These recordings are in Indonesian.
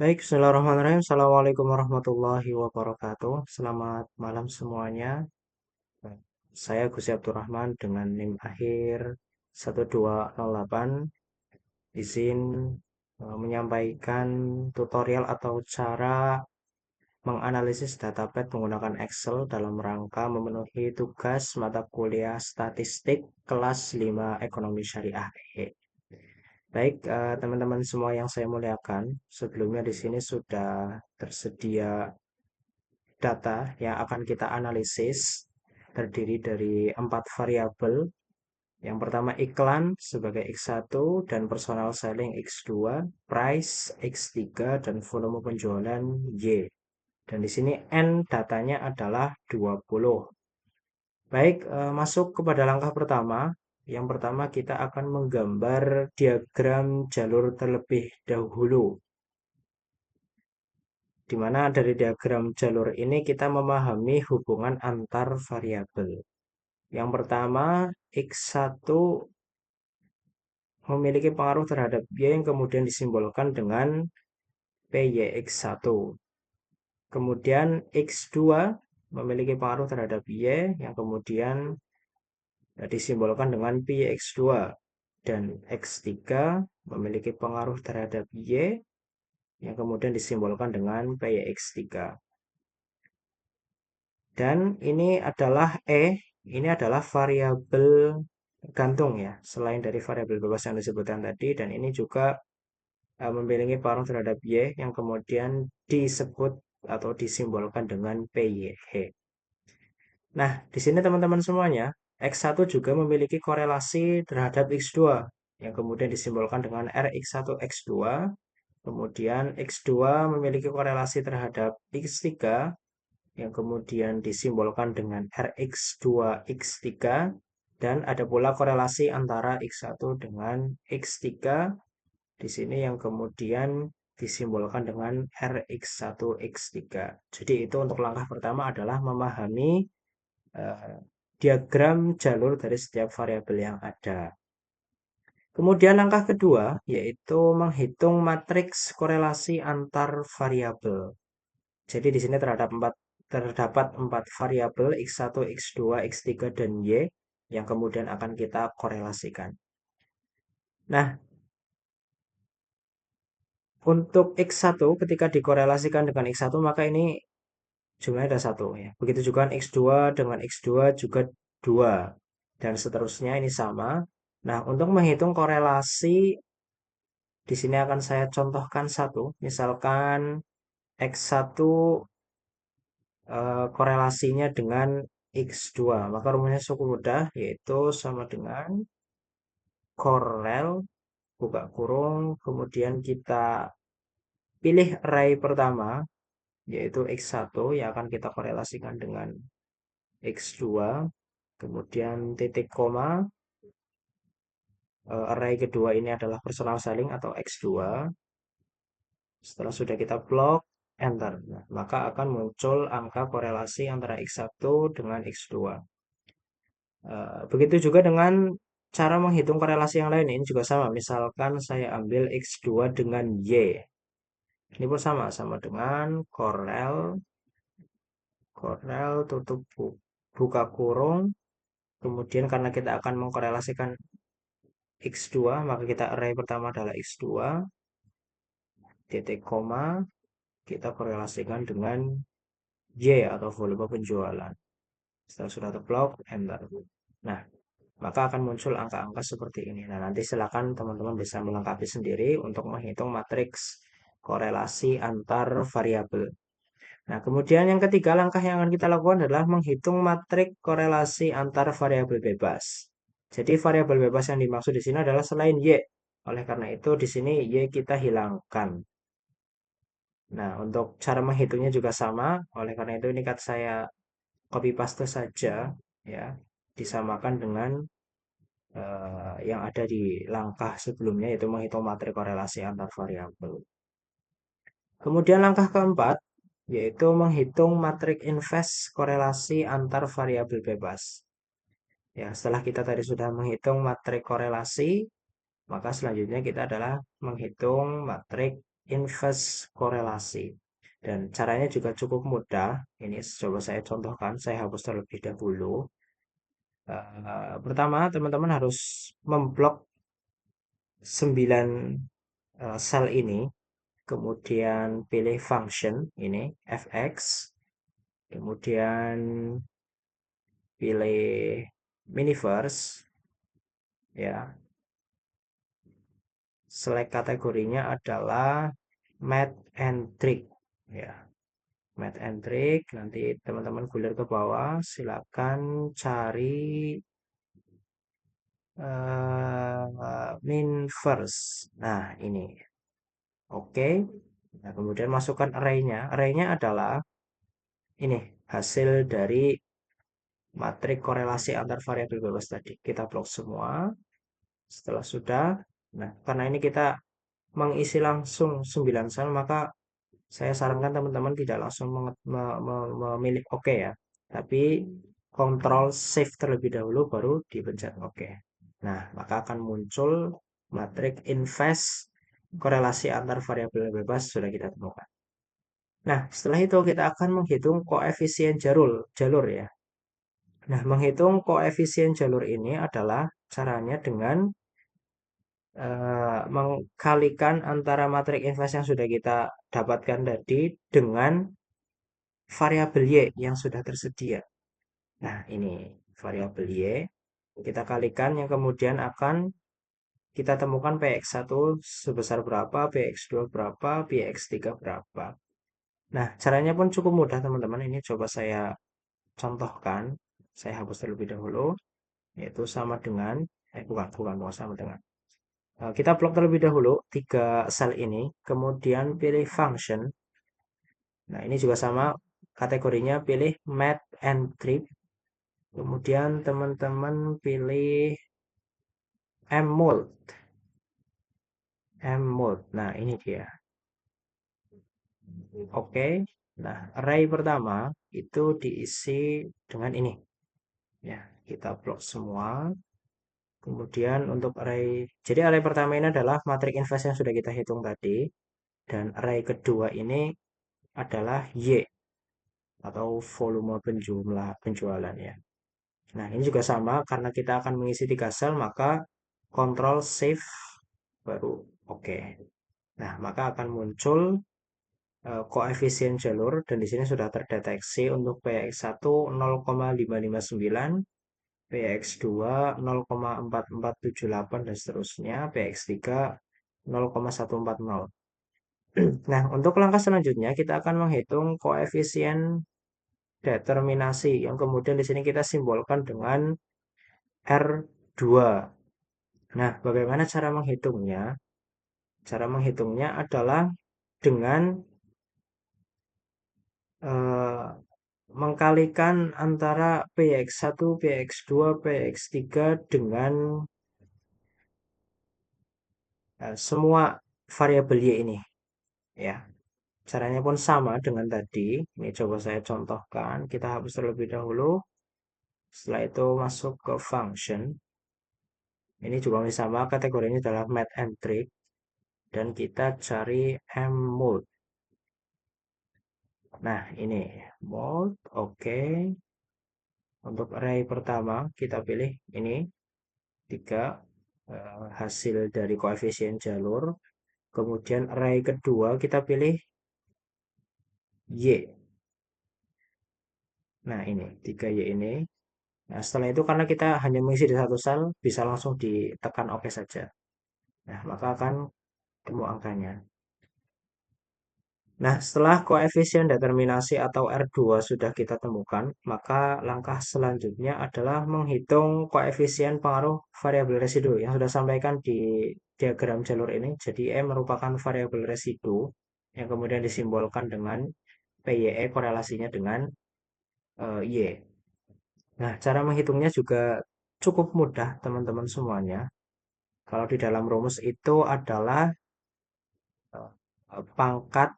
Baik, bismillahirrahmanirrahim. Assalamualaikum warahmatullahi wabarakatuh. Selamat malam semuanya. Saya Gusi Abdurrahman dengan NIM akhir 1208. Izin menyampaikan tutorial atau cara menganalisis datapad menggunakan Excel dalam rangka memenuhi tugas mata kuliah statistik kelas 5 Ekonomi Syariah E. Baik, teman-teman semua yang saya muliakan, sebelumnya di sini sudah tersedia data yang akan kita analisis terdiri dari 4 variabel. Yang pertama iklan sebagai X1 dan personal selling X2, price X3 dan volume penjualan Y. Dan di sini N datanya adalah 20. Baik, masuk kepada langkah pertama. Yang pertama kita akan menggambar diagram jalur terlebih dahulu. Di mana dari diagram jalur ini kita memahami hubungan antar variabel. Yang pertama, X1 memiliki pengaruh terhadap Y yang kemudian disimbolkan dengan PYX1. Kemudian X2 memiliki pengaruh terhadap Y yang kemudian disimbolkan dengan PYX2. Dan X3 memiliki pengaruh terhadap Y yang kemudian disimbolkan dengan PYX3. Dan ini adalah ini adalah variabel gantung ya, selain dari variabel bebas yang disebutkan tadi, dan ini juga memiliki pengaruh terhadap Y yang kemudian disebut atau disimbolkan dengan PYH. Nah, di sini teman-teman semuanya, X1 juga memiliki korelasi terhadap X2 yang kemudian disimbolkan dengan RX1 X2. Kemudian X2 memiliki korelasi terhadap X3 yang kemudian disimbolkan dengan RX2 X3, dan ada pula korelasi antara X1 dengan X3 di sini yang kemudian disimbolkan dengan RX1 X3. Jadi itu untuk langkah pertama adalah memahami diagram jalur dari setiap variabel yang ada. Kemudian langkah kedua yaitu menghitung matriks korelasi antar variabel. Jadi di sini terdapat 4 variabel X1, X2, X3, dan Y yang kemudian akan kita korelasikan. Nah, untuk X1 ketika dikorelasikan dengan X1 maka ini jumlahnya ada 1 ya. Begitu juga X2 dengan X2 juga 2 dan seterusnya ini sama. Nah, untuk menghitung korelasi di sini akan saya contohkan satu. Misalkan X1 korelasinya dengan X2. Maka rumusnya cukup mudah, yaitu sama dengan korel, buka kurung, kemudian kita pilih array pertama, yaitu X1 yang akan kita korelasikan dengan X2, kemudian titik koma, array kedua ini adalah personal selling atau X2. Setelah sudah kita blok, enter. Nah, maka akan muncul angka korelasi antara X1 dengan X2. Begitu juga dengan cara menghitung korelasi yang lain. Ini juga sama. Misalkan saya ambil X2 dengan Y. Ini pun sama. Sama dengan korel, korel tutup buka kurung. Kemudian karena kita akan mengkorelasikan X2, maka kita array pertama adalah X2. Titik koma, kita korelasikan dengan Y atau volume penjualan. Setelah sudah terblok, enter. Nah, maka akan muncul angka-angka seperti ini. Nah, nanti silakan teman-teman bisa melengkapi sendiri untuk menghitung matriks korelasi antar variabel. Nah, kemudian yang ketiga langkah yang akan kita lakukan adalah menghitung matriks korelasi antar variabel bebas. Jadi variabel bebas yang dimaksud di sini adalah selain Y. Oleh karena itu di sini Y kita hilangkan. Nah, untuk cara menghitungnya juga sama. Oleh karena itu ini kan saya copy paste saja ya. Disamakan dengan yang ada di langkah sebelumnya yaitu menghitung matriks korelasi antar variabel. Kemudian langkah keempat yaitu menghitung matriks invers korelasi antar variabel bebas. Ya, setelah kita tadi sudah menghitung matriks korelasi, maka selanjutnya kita adalah menghitung matriks inverse korelasi. Dan caranya juga cukup mudah. Ini coba saya contohkan, saya hapus terlebih dahulu. Pertama, teman-teman harus memblok 9 sel ini, kemudian pilih function ini fx, kemudian pilih miniverse ya. Select kategorinya adalah math and trick ya. Math and trick, nanti teman-teman gulir ke bawah, silakan cari min first. Nah, ini. Oke. Nah, kemudian masukkan array-nya. Array-nya adalah ini, hasil dari matrik korelasi antar variabel bebas tadi. Kita blok semua. Setelah sudah, nah, karena ini kita mengisi langsung 9 sel, maka saya sarankan teman-teman tidak langsung memilih oke ya, tapi kontrol save terlebih dahulu baru dipencet oke. Nah, maka akan muncul matrik inverse korelasi antar variabel bebas sudah kita temukan. Nah, setelah itu kita akan menghitung koefisien jalur ya. Nah, menghitung koefisien jalur ini adalah caranya dengan mengkalikan antara matrik inverse yang sudah kita dapatkan tadi dengan variabel y yang sudah tersedia. Nah, ini variabel y. Kita kalikan yang kemudian akan kita temukan px1 sebesar berapa, px2 berapa, px3 berapa. Nah, caranya pun cukup mudah teman-teman. Ini coba saya contohkan. Saya hapus terlebih dahulu. Yaitu sama dengan, bukan sama dengan. Kita blok terlebih dahulu 3 sel ini. Kemudian pilih function. Nah, ini juga sama. Kategorinya pilih math and trick. Kemudian teman-teman pilih mmode. Mmode. Nah, ini dia. Oke. Nah, array pertama itu diisi dengan ini. Ya, kita blok semua. Kemudian untuk array, jadi array pertama ini adalah matrik inverse yang sudah kita hitung tadi. Dan array kedua ini adalah Y atau volume penjualan ya. Nah, ini juga sama karena kita akan mengisi 3 sel, maka Ctrl Save baru oke. Nah, maka akan muncul koefisien jalur dan di sini sudah terdeteksi untuk px1 0,559, px2 0,4478 dan seterusnya, px3 0,140. Nah, untuk langkah selanjutnya kita akan menghitung koefisien determinasi yang kemudian di sini kita simbolkan dengan R2. Nah, bagaimana cara menghitungnya? Cara menghitungnya adalah dengan eh, mengkalikan antara px1, px2, px3 dengan semua variabel y ini ya. Caranya pun sama dengan tadi. Ini coba saya contohkan. Kita hapus terlebih dahulu. Setelah itu masuk ke function. Ini juga masih sama, kategorinya adalah math and trick. Dan kita cari mode. Nah, ini mode, oke. Untuk array pertama, kita pilih ini, 3 hasil dari koefisien jalur. Kemudian array kedua, kita pilih Y. Nah, ini, 3Y ini. Nah, setelah itu karena kita hanya mengisi di satu sel, bisa langsung ditekan oke saja. Nah, maka akan temu angkanya. Nah, setelah koefisien determinasi atau R2 sudah kita temukan, maka langkah selanjutnya adalah menghitung koefisien pengaruh variabel residu yang sudah sampaikan di diagram jalur ini. Jadi E merupakan variabel residu yang kemudian disimbolkan dengan PYE korelasinya dengan Y. Nah, cara menghitungnya juga cukup mudah teman-teman semuanya. Kalau di dalam rumus itu adalah pangkat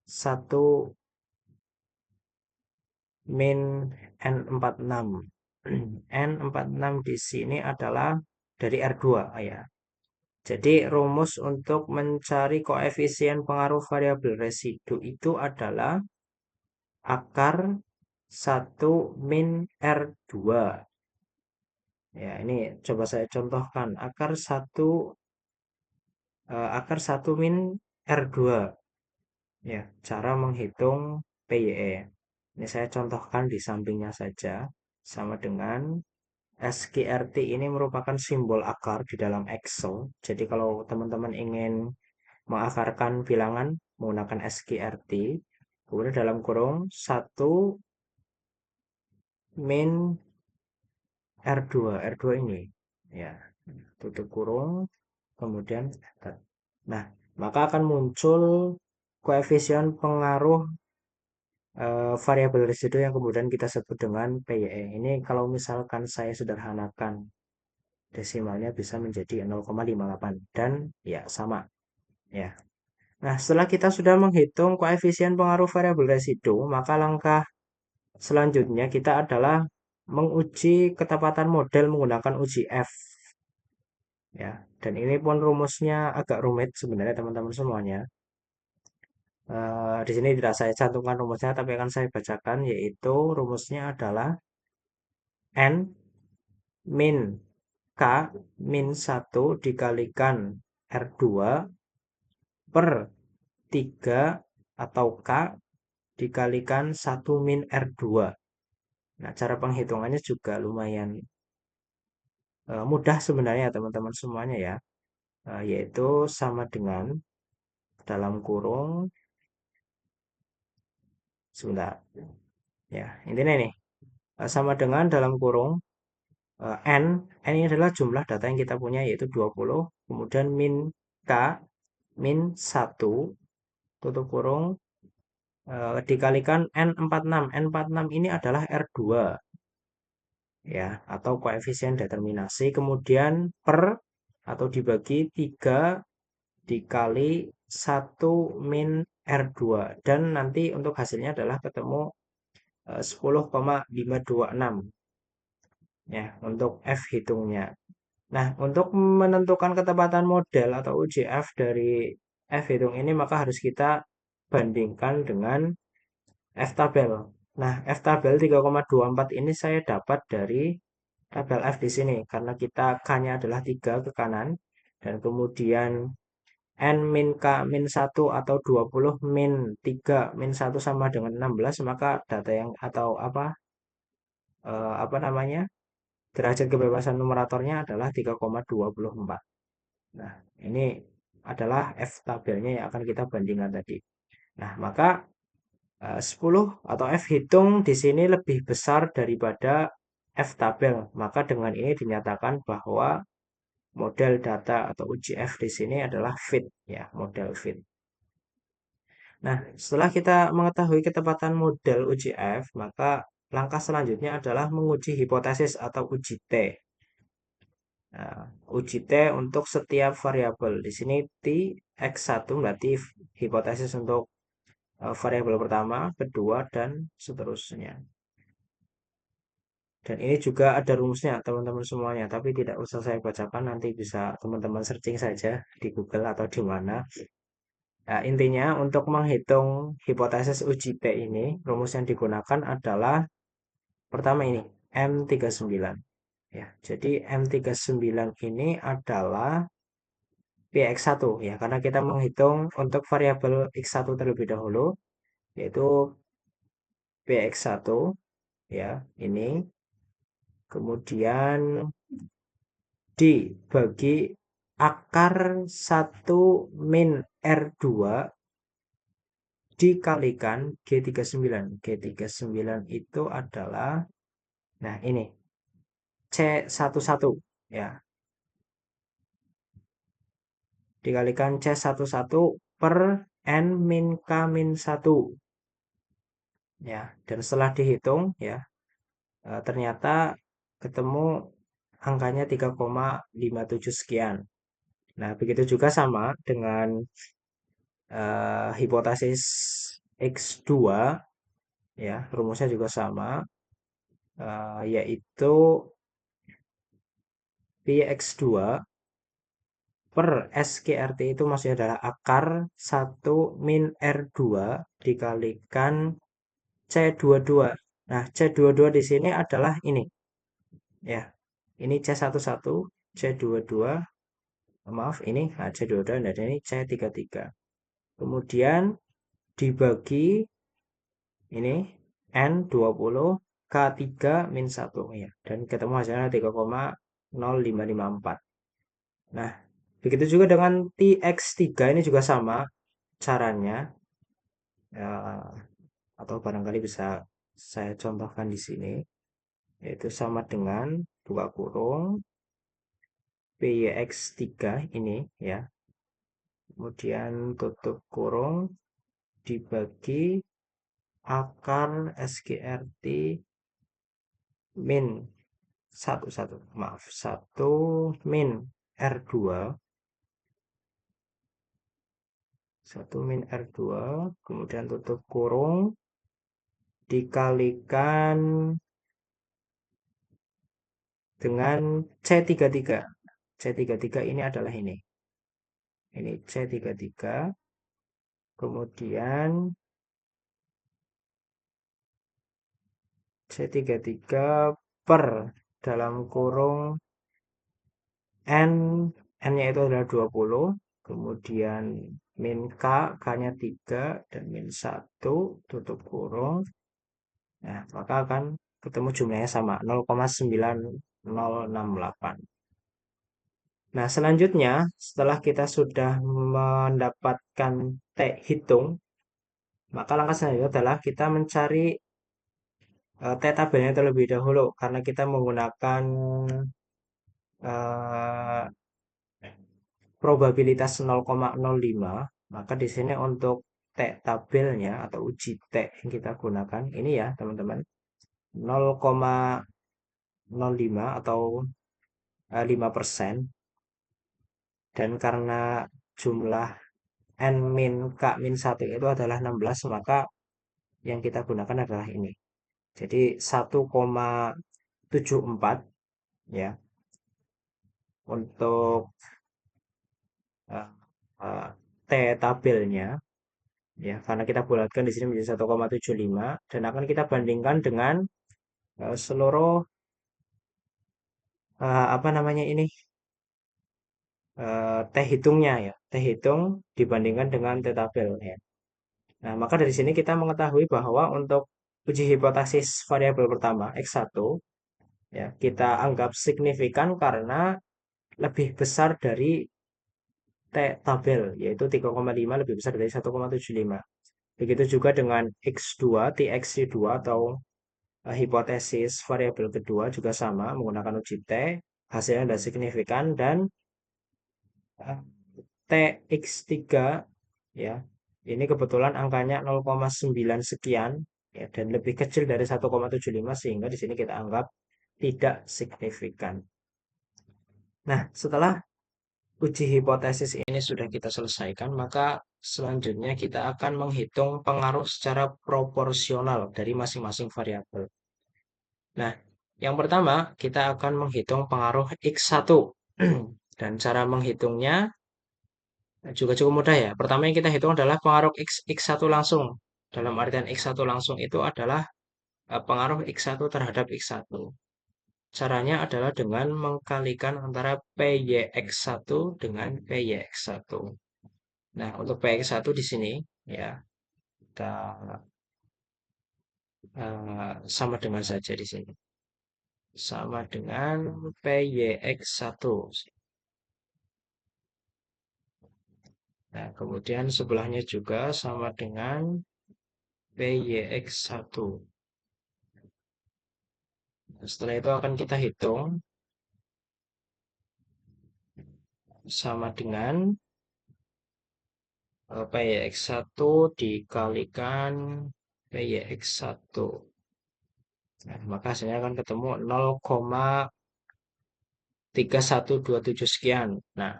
1 min N46. N46 di sini adalah dari R2 ya. Jadi rumus untuk mencari koefisien pengaruh variabel residu itu adalah akar 1 min R2. Ya, ini coba saya contohkan. Akar satu min R2. Ya, cara menghitung PYE. Ini saya contohkan di sampingnya saja. Sama dengan SQRT ini merupakan simbol akar di dalam Excel. Jadi kalau teman-teman ingin mengakarkan bilangan menggunakan SQRT, kemudian dalam kurung 1 min R2. R2 ini. Ya, tutup kurung, kemudian enter. Nah, maka akan muncul koefisien pengaruh variabel residu yang kemudian kita sebut dengan PYE. Ini kalau misalkan saya sederhanakan desimalnya bisa menjadi 0,58 dan ya sama ya. Nah, setelah kita sudah menghitung koefisien pengaruh variabel residu, maka langkah selanjutnya kita adalah menguji ketepatan model menggunakan uji F ya. Dan ini pun rumusnya agak rumit sebenarnya teman-teman semuanya. Di sini tidak saya cantumkan rumusnya, tapi akan saya bacakan, yaitu rumusnya adalah N min K min 1 dikalikan R2 per 3 atau K dikalikan 1 min R2. Nah, cara penghitungannya juga lumayan mudah sebenarnya teman-teman semuanya ya. Yaitu sama dengan dalam kurung, sebentar ya, intinya ini sama dengan dalam kurung N. N ini adalah jumlah data yang kita punya yaitu 20, kemudian min K min 1 tutup kurung dikalikan N46. N46 ini adalah R2 ya, atau koefisien determinasi, kemudian per atau dibagi 3 dikali 1 min R2, dan nanti untuk hasilnya adalah ketemu 10,526 ya untuk F hitungnya. Nah, untuk menentukan ketepatan model atau UJF dari F hitung ini maka harus kita bandingkan dengan F tabel. Nah, F tabel 3,24 ini saya dapat dari tabel F di sini karena kita K-nya adalah 3 ke kanan dan kemudian N min K min 1 atau 20 min 3 min 1 sama dengan 16, maka data yang atau apa namanya? Derajat kebebasan numeratornya adalah 3,24. Nah, ini adalah F tabelnya yang akan kita bandingkan tadi. Nah, maka 10 atau F hitung di sini lebih besar daripada F tabel. Maka dengan ini dinyatakan bahwa model data atau UJF di sini adalah fit ya, model fit. Nah, setelah kita mengetahui ketepatan model UJF, maka langkah selanjutnya adalah menguji hipotesis atau uji T. Nah, uji T untuk setiap variabel. Di sini T X1 berarti hipotesis untuk variabel pertama, kedua, dan seterusnya. Dan ini juga ada rumusnya teman-teman semuanya, tapi tidak usah saya bacakan, nanti bisa teman-teman searching saja di Google atau di mana. Nah, intinya untuk menghitung hipotesis uji T ini, rumus yang digunakan adalah pertama ini, M39. Ya, jadi M39 ini adalah Px1 ya, karena kita menghitung untuk variabel X1 terlebih dahulu, yaitu Px1 ya, ini kemudian dibagi akar 1 min R2 dikalikan G39. G39 itu adalah, nah ini, C11 ya. Dikalikan C11 per N min K min 1. Ya, dan setelah dihitung ya, ternyata ketemu angkanya 3,57 sekian. Nah, begitu juga sama dengan hipotesis X2 ya, rumusnya juga sama, yaitu Px2 per SQRT itu maksudnya adalah akar 1 min R2 dikalikan C22. Nah, C22 di sini adalah ini, ya. Ini C11, C22, maaf, ini nah, C22, dan ini C33. Kemudian dibagi ini N20 K3 min 1, ya. Dan ketemu hasilnya 3,0554. Nah, begitu juga dengan TX3 ini juga sama caranya. Ya, atau barangkali bisa saya contohkan di sini, yaitu sama dengan buka kurung PYX3 ini, ya. Kemudian tutup kurung dibagi akar SQRT min satu, maaf, 1 min R2, 1 min R2, kemudian tutup kurung dikalikan dengan C33. C33 ini adalah ini. Ini C33. Kemudian C33 per dalam kurung N, N-nya itu adalah 20. Kemudian min K, K-nya 3, dan min 1, tutup kurung. Nah, maka akan ketemu jumlahnya sama, 0,9068. Nah, selanjutnya setelah kita sudah mendapatkan T hitung, maka langkah selanjutnya adalah kita mencari T tabelnya terlebih dahulu karena kita menggunakan eh, probabilitas 0,05. Maka di sini untuk T tabelnya atau uji T yang kita gunakan ini, ya teman-teman, 0,05 atau 5%. Dan karena jumlah N min K min 1 itu adalah 16, maka yang kita gunakan adalah ini. Jadi 1,74, ya, untuk eh, eh, T tabelnya, ya, karena kita bulatkan di sini menjadi 1,75 dan akan kita bandingkan dengan seluruh apa namanya ini, T hitungnya, ya, T hitung dibandingkan dengan T tabel, ya. Nah, maka dari sini kita mengetahui bahwa untuk uji hipotesis variabel pertama X1, ya, kita anggap signifikan karena lebih besar dari T tabel, yaitu 3,5 lebih besar dari 1,75. Begitu juga dengan X2, TX2 atau hipotesis variabel kedua juga sama menggunakan uji T, hasilnya adalah signifikan, dan eh, TX3, ya, ini kebetulan angkanya 0,9 sekian, ya, dan lebih kecil dari 1,75 sehingga di sini kita anggap tidak signifikan. Nah, setelah uji hipotesis ini sudah kita selesaikan, maka selanjutnya kita akan menghitung pengaruh secara proporsional dari masing-masing variabel. Nah, yang pertama kita akan menghitung pengaruh X1. Dan cara menghitungnya juga cukup mudah, ya. Pertama yang kita hitung adalah pengaruh X1 langsung. Dalam artian X1 langsung itu adalah pengaruh X1 terhadap X1. Caranya adalah dengan mengkalikan antara PYX1 dengan PYX1. Nah, untuk PX1 di sini, ya, kita sama dengan saja di sini. Sama dengan PYX1. Nah, kemudian sebelahnya juga sama dengan PYX1. Setelah itu akan kita hitung sama dengan PYX1 dikalikan PYX1. Nah, maka hasilnya akan ketemu 0,3127 sekian. Nah,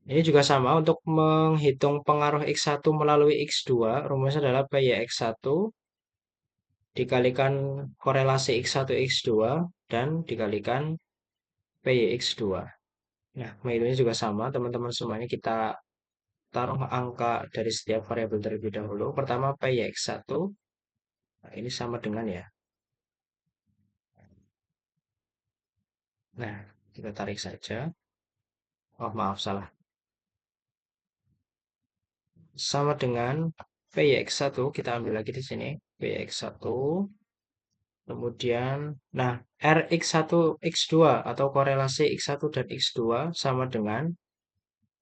ini juga sama untuk menghitung pengaruh X1 melalui X2. Rumusnya adalah PYX1 dikalikan korelasi X1 X2 dan dikalikan PYX2. Nah, menghitungnya juga sama, teman-teman semuanya kita taruh angka dari setiap variabel terlebih dahulu. Pertama, Px1. Nah, ini sama dengan ya. Nah, kita tarik saja. Oh, maaf, salah. Sama dengan Px1, kita ambil lagi di sini. Px1, kemudian, nah, Rx1, X2, atau korelasi X1 dan X2 sama dengan,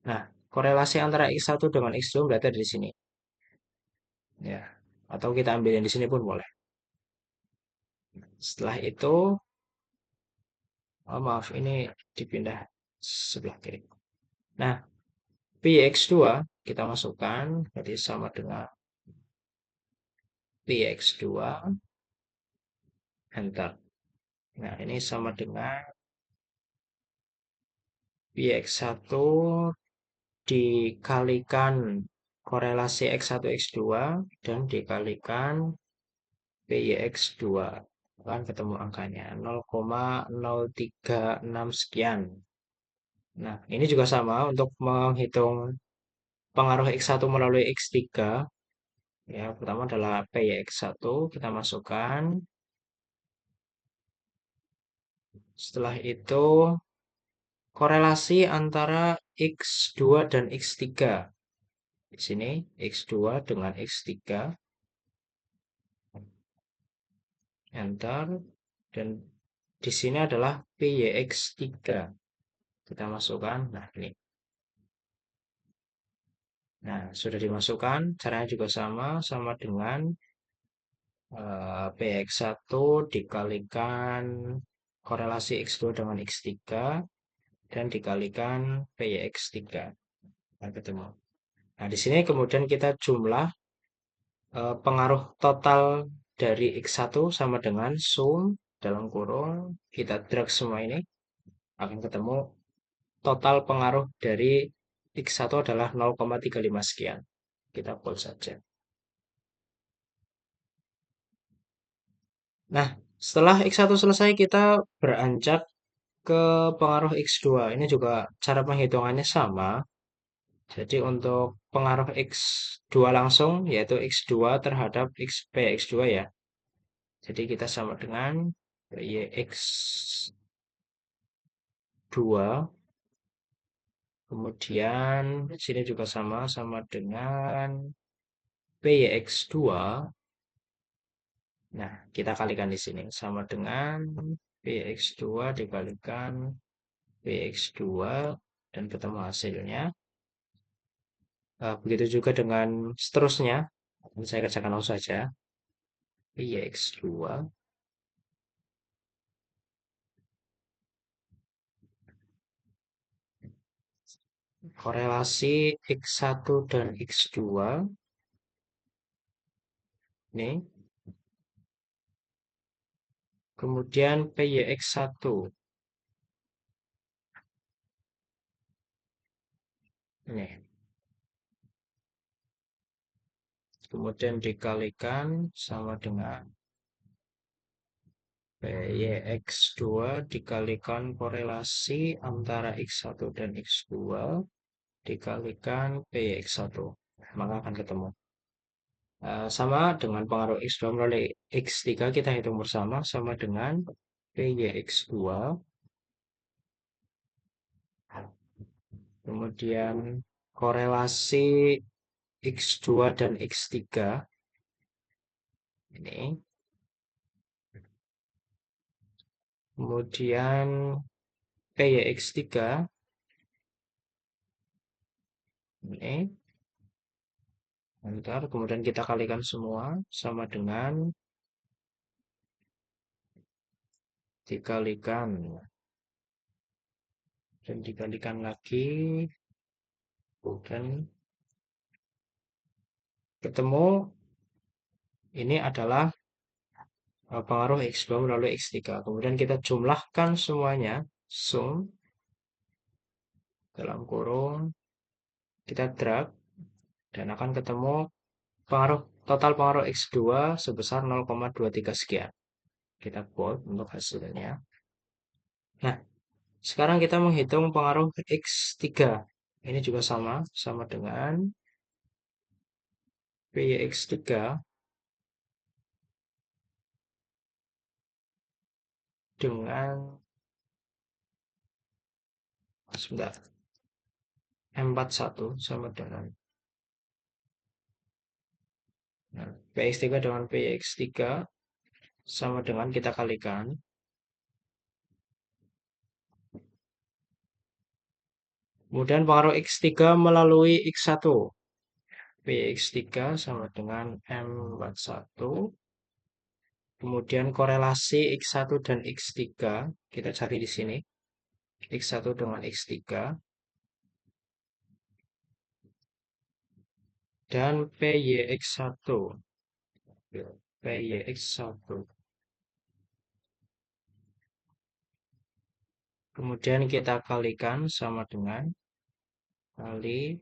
nah, korelasi antara X1 dengan X2 berarti ada di sini. Ya, atau kita ambil yang di sini pun boleh. Setelah itu, oh maaf, ini dipindah sebelah kiri. Nah, Px2 kita masukkan, berarti sama dengan Px2, enter. Nah, ini sama dengan Px1 dikalikan korelasi X1, X2, dan dikalikan Px2. Kan ketemu angkanya 0,036 sekian. Nah, ini juga sama untuk menghitung pengaruh X1 melalui X3. Ya, pertama adalah Px1, kita masukkan. Setelah itu, korelasi antara X2 dan X3. Di sini X2 dengan X3, enter, dan di sini adalah Px3. Kita masukkan, nah ini. Nah, sudah dimasukkan, caranya juga sama, sama dengan Px1 dikalikan korelasi X2 dengan X3, dan dikalikan Px3. Nah, ketemu. Nah, di sini kemudian kita jumlah pengaruh total dari X1 sama dengan sum dalam kurung, kita drag semua ini, akan ketemu total pengaruh dari X1 adalah 0,35 sekian. Kita bold saja. Nah, setelah X1 selesai, kita beranjak ke pengaruh X2. Ini juga cara penghitungannya sama. Jadi untuk pengaruh X2 langsung, yaitu X2 terhadap X2 ya. Jadi kita sama dengan YX2. Kemudian sini juga sama dengan PYX2. Nah, kita kalikan di sini sama dengan PYX2 dikalikan PX2 dan ketemu hasilnya. Begitu juga dengan seterusnya. Saya kerjakan langsung saja. PX2 korelasi X1 dan X2 ini. Kemudian PYX1 ini. Kemudian dikalikan sama dengan PYX2 dikalikan korelasi antara X1 dan X2 dikalikan PYX1. Maka akan ketemu. Sama dengan pengaruh X2 melalui X3 kita hitung bersama sama dengan PYX2. Kemudian korelasi X2 dan X3 ini. Kemudian PYX3 ini. Bentar, kemudian kita kalikan semua sama dengan dikalikan dan dikalikan lagi dan ketemu ini adalah pengaruh X2 melalui X3. Kemudian kita jumlahkan semuanya, sum dalam kurung, kita drag dan akan ketemu total pengaruh X2 sebesar 0,23 sekian. Kita bold untuk hasilnya. Nah, Sekarang kita menghitung pengaruh X3. Ini juga sama dengan PYX3 dengan, sebentar, M41 sama dengan, nah, PX3 dengan PX3 sama dengan kita kalikan. Kemudian pengaruh X3 melalui X1. PX3 sama dengan M41. Kemudian korelasi X1 dan X3 kita cari di sini. X1 dengan X3 dan PYX1. PYX1. Kemudian kita kalikan sama dengan kali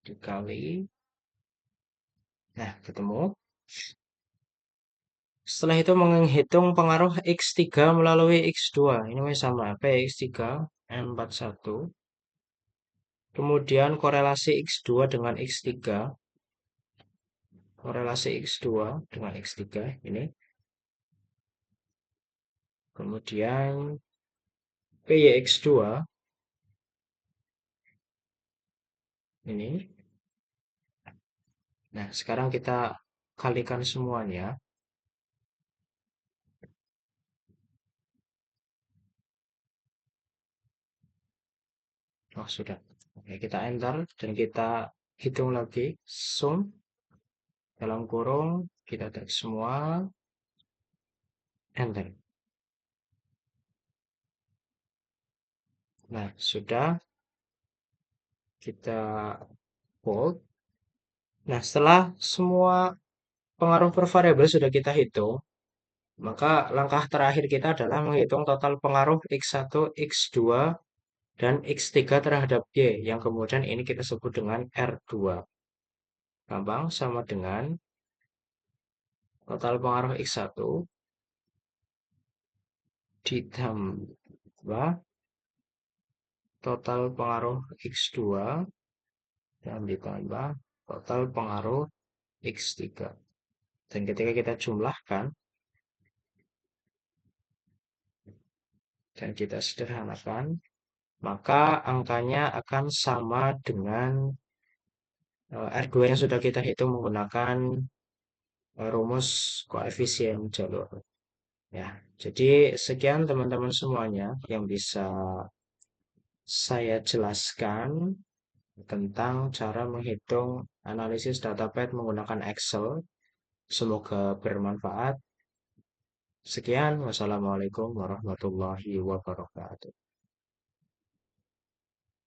dikali. Nah, ketemu. Setelah itu menghitung pengaruh X3 melalui X2. Ini masih sama, PX3 M41. Kemudian korelasi X2 dengan X3. Korelasi X2 dengan X3 ini. Kemudian PYX2 ini. Nah, sekarang kita kalikan semuanya. Oh, sudah. Oke, kita enter dan kita hitung lagi. Sum dalam kurung kita teks semua. Enter. Nah, sudah kita hold. Nah, setelah semua pengaruh per variabel sudah kita hitung, maka langkah terakhir kita adalah menghitung total pengaruh X1, X2, dan X3 terhadap Y, yang kemudian ini kita sebut dengan R2. Gampang, sama dengan total pengaruh X1 ditambah total pengaruh X2 dan ditambah total pengaruh X3. Dan ketika kita jumlahkan dan kita sederhanakan, maka angkanya akan sama dengan R2 yang sudah kita hitung menggunakan rumus koefisien jalur. Ya, jadi sekian teman-teman semuanya yang bisa saya jelaskan tentang cara menghitung analisis data pad menggunakan Excel. Semoga bermanfaat. Sekian, wassalamualaikum warahmatullahi wabarakatuh.